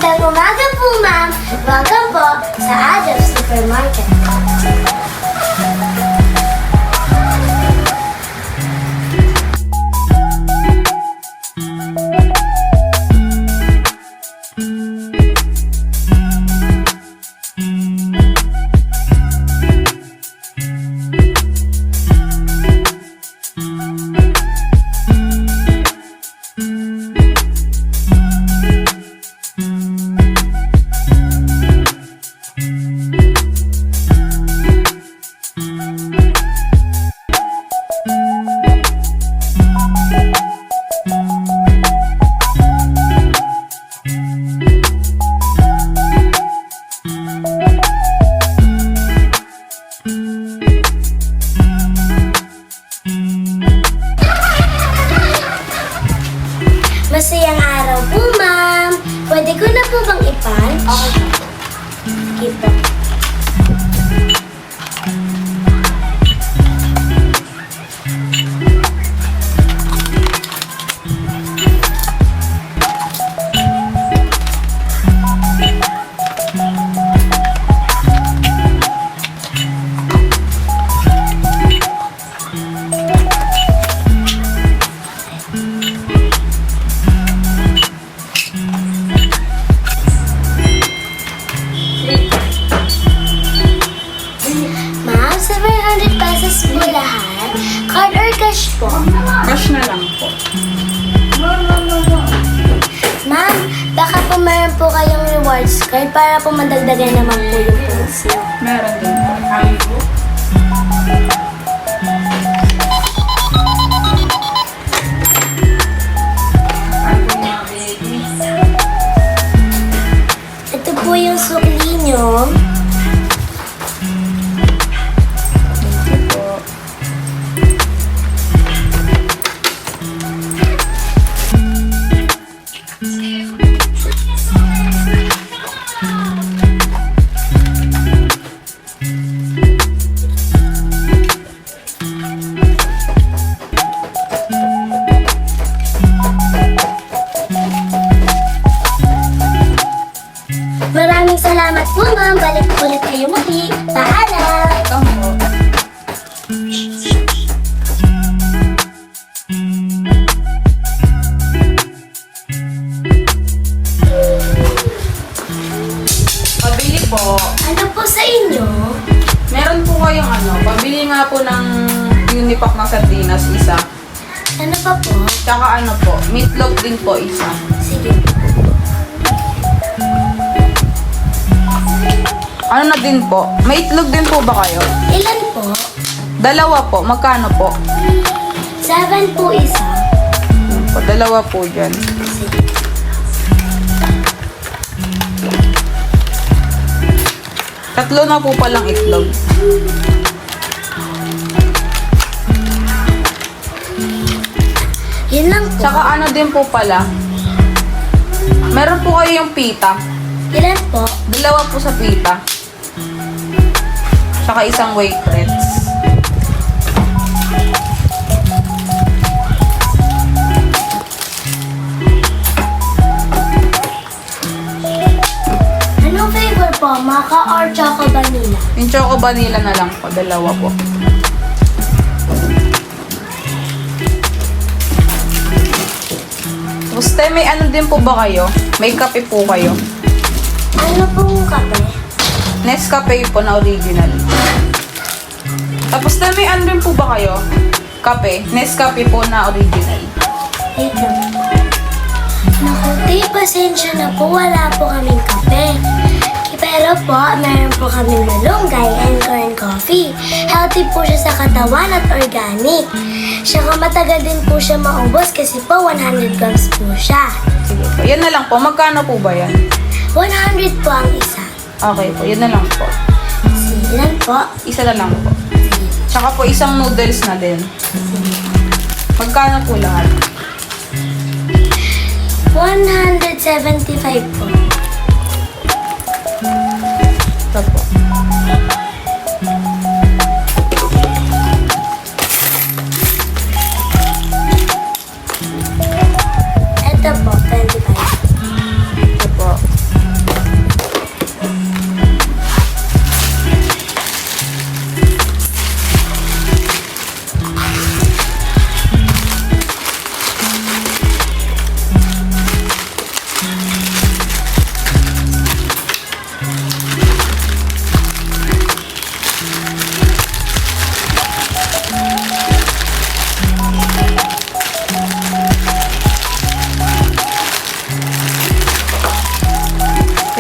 Magandang umaga po, ma'am. Welcome po sa Adams Supermarket. Masayang araw po, ma'am. Pwede ko na po bang i-punch? Okay. Sige po. Ma'am, 700 pesos po lahat. Card or cash po? Cash na lang po. Ma'am, baka po meron po kayong rewards card para po madagdagan naman po yung points niyo. Meron din po. Ito po yung sukli niyo. Thank you po. Maraming salamat po, ma'am. Balik ulit kayo muli. Paalam! Ito po. Pabili po. Ano po sa inyo? Meron po kayong pabili nga po ng unipack ng sardinas isa. Ano pa po? Tsaka po, meatloaf din po isa. Sige. Ano na din po? May itlog din po ba kayo? Ilan po? Dalawa po. Magkano po? 7 po isa. Yun po, dalawa po dyan. Sige. Tatlo na po palang itlog. Yun lang po. Tsaka din po pala. Meron po kayo yung pita. Ilan po? Dalawa po sa pita. Tsaka isang waitress. Anong flavor po? Maca or choco vanilla? Yung choco vanilla na lang po. Dalawa po. Gusto, may din po ba kayo? May kape po kayo? Ano pong kape? Nescafe po na original. Tapos may din po ba kayo? Kape. Nescafe po na original. Wait lang. Naku, tay, pasensya na po. Wala po kaming kape. Pero po, meron po kaming malunggay and corn coffee. Healthy po siya sa katawan at organic. Saka matagal din po siya maubos kasi po 100 grams po siya. Sige po. Yan na lang po. Magkano po ba yan? 100 po ang isa. Okay po. Yan na lang po. Sige lang po. Isa na lang po. Tsaka po isang noodles na din. Magkano po lahat? 175 po. Ito po. Ito po, 25. Ito po.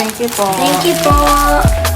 Thank you po. Thank you po.